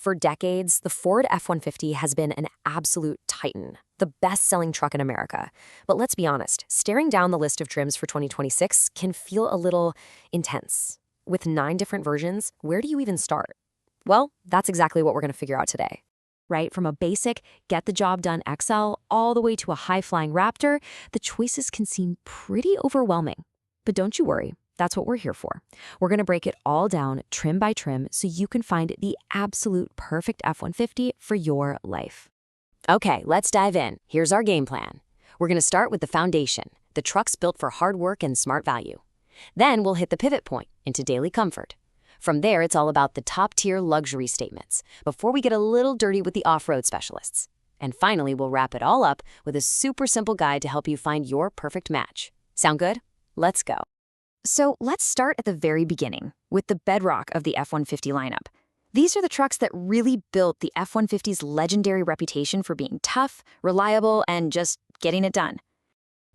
For decades, the Ford F-150 has been an absolute titan, the best-selling truck in America. But let's be honest, staring down the list of trims for 2026 can feel a little intense. With 9 different versions, where do you even start? Well, that's exactly what we're going to figure out today. Right? From a basic, get-the-job-done XL all the way to a high-flying Raptor, the choices can seem pretty overwhelming. But don't you worry. That's what we're here for. We're going to break it all down trim by trim so you can find the absolute perfect F-150 for your life. Okay, let's dive in. Here's our game plan. We're going to start with the foundation, the trucks built for hard work and smart value. Then we'll hit the pivot point into daily comfort. From there, it's all about the top-tier luxury statements before we get a little dirty with the off-road specialists. And finally, we'll wrap it all up with a super simple guide to help you find your perfect match. Sound good? Let's go. So let's start at the very beginning, with the bedrock of the F-150 lineup. These are the trucks that really built the F-150's legendary reputation for being tough, reliable, and just getting it done.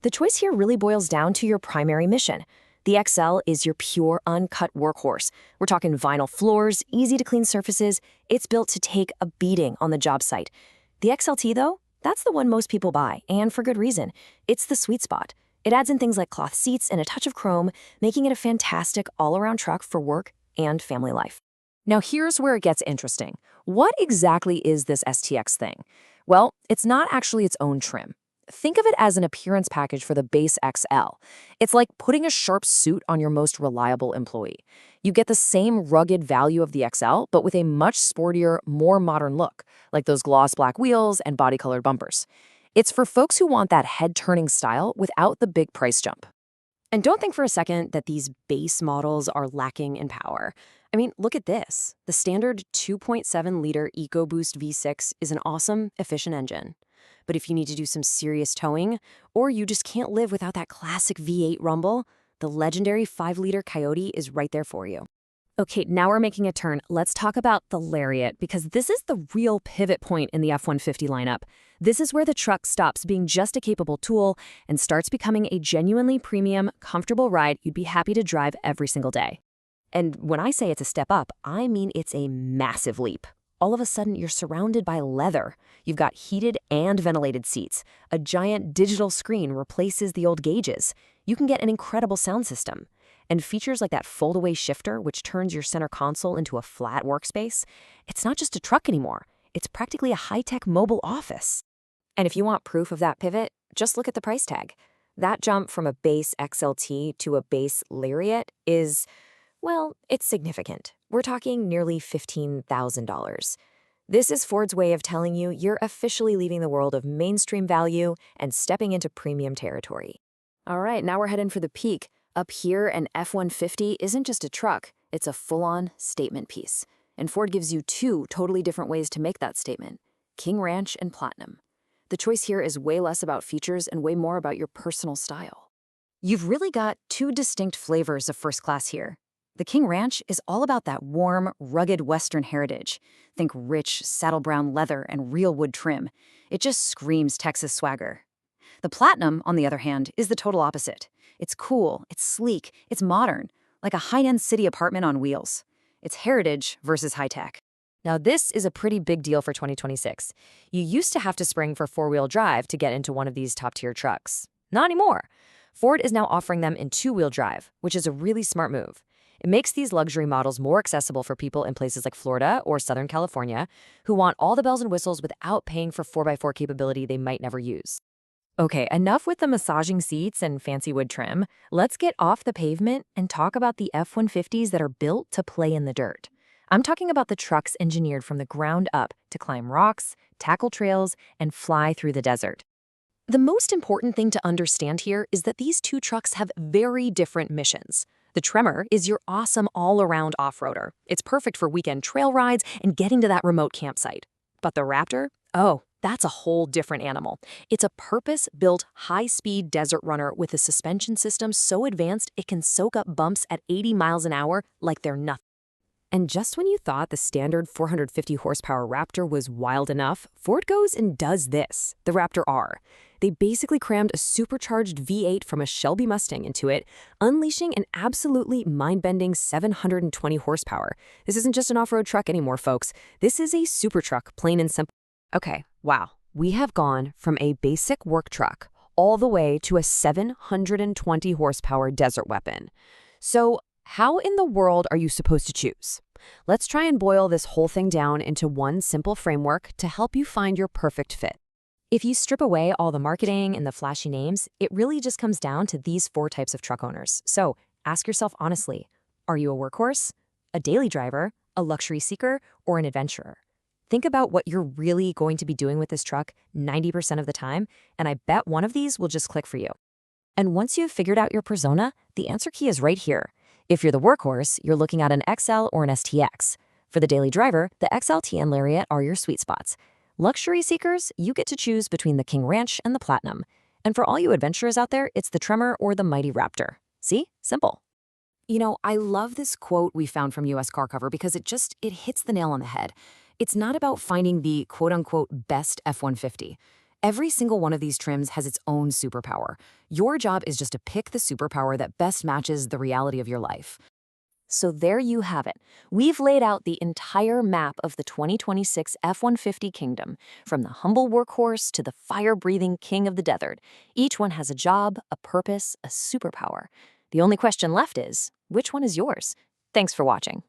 The choice here really boils down to your primary mission. The XL is your pure, uncut workhorse. We're talking vinyl floors, easy-to-clean surfaces. It's built to take a beating on the job site. The XLT, though, that's the one most people buy, and for good reason. It's the sweet spot. It adds in things like cloth seats and a touch of chrome, making it a fantastic all-around truck for work and family life. Now here's where it gets interesting. What exactly is this STX thing? Well, it's not actually its own trim. Think of it as an appearance package for the base XL. It's like putting a sharp suit on your most reliable employee. You get the same rugged value of the XL, but with a much sportier, more modern look, like those gloss black wheels and body-colored bumpers. It's for folks who want that head-turning style without the big price jump. And don't think for a second that these base models are lacking in power. I mean, look at this. The standard 2.7-liter EcoBoost V6 is an awesome, efficient engine. But if you need to do some serious towing, or you just can't live without that classic V8 rumble, the legendary 5-liter Coyote is right there for you. Okay, now we're making a turn. Let's talk about the Lariat, because this is the real pivot point in the F-150 lineup. This is where the truck stops being just a capable tool and starts becoming a genuinely premium, comfortable ride you'd be happy to drive every single day. And when I say it's a step up, I mean it's a massive leap. All of a sudden, you're surrounded by leather. You've got heated and ventilated seats. A giant digital screen replaces the old gauges. You can get an incredible sound system. And features like that fold-away shifter, which turns your center console into a flat workspace, it's not just a truck anymore. It's practically a high-tech mobile office. And if you want proof of that pivot, just look at the price tag. That jump from a base XLT to a base Lariat is, well, it's significant. We're talking nearly $15,000. This is Ford's way of telling you you're officially leaving the world of mainstream value and stepping into premium territory. All right, now we're heading for the peak. Up here, an F-150 isn't just a truck, it's a full-on statement piece. And Ford gives you 2 totally different ways to make that statement, King Ranch and Platinum. The choice here is way less about features and way more about your personal style. You've really got 2 distinct flavors of first class here. The King Ranch is all about that warm, rugged Western heritage. Think rich, saddle brown leather and real wood trim. It just screams Texas swagger. The Platinum, on the other hand, is the total opposite. It's cool, it's sleek, it's modern, like a high-end city apartment on wheels. It's heritage versus high-tech. Now this is a pretty big deal for 2026. You used to have to spring for 4-wheel drive to get into one of these top-tier trucks. Not anymore. Ford is now offering them in 2-wheel drive, which is a really smart move. It makes these luxury models more accessible for people in places like Florida or Southern California who want all the bells and whistles without paying for 4x4 capability they might never use. Okay, enough with the massaging seats and fancy wood trim. Let's get off the pavement and talk about the F-150s that are built to play in the dirt. I'm talking about the trucks engineered from the ground up to climb rocks, tackle trails, and fly through the desert. The most important thing to understand here is that these 2 trucks have very different missions. The Tremor is your awesome all-around off-roader. It's perfect for weekend trail rides and getting to that remote campsite. But the Raptor? Oh, that's a whole different animal. It's a purpose-built, high-speed desert runner with a suspension system so advanced it can soak up bumps at 80 miles an hour like they're nothing. And just when you thought the standard 450 horsepower Raptor was wild enough, Ford goes and does this, the Raptor R. They basically crammed a supercharged V8 from a Shelby Mustang into it, unleashing an absolutely mind-bending 720 horsepower. This isn't just an off-road truck anymore, folks. This is a super truck, plain and simple. Okay, wow. We have gone from a basic work truck all the way to a 720 horsepower desert weapon. So, how in the world are you supposed to choose? Let's try and boil this whole thing down into one simple framework to help you find your perfect fit. If you strip away all the marketing and the flashy names, it really just comes down to these 4 types of truck owners. So ask yourself honestly, are you a workhorse, a daily driver, a luxury seeker, or an adventurer? Think about what you're really going to be doing with this truck 90% of the time, and I bet one of these will just click for you. And once you've figured out your persona, the answer key is right here. If you're the workhorse, you're looking at an XL or an STX. For the daily driver, the XLT and Lariat are your sweet spots. Luxury seekers, you get to choose between the King Ranch and the Platinum. And for all you adventurers out there, it's the Tremor or the Mighty Raptor. See? Simple. I love this quote we found from US Car Cover because it hits the nail on the head. It's not about finding the quote-unquote best F-150. Every single one of these trims has its own superpower. Your job is just to pick the superpower that best matches the reality of your life. So there you have it. We've laid out the entire map of the 2026 F-150 kingdom, from the humble workhorse to the fire-breathing king of the desert. Each one has a job, a purpose, a superpower. The only question left is, which one is yours? Thanks for watching.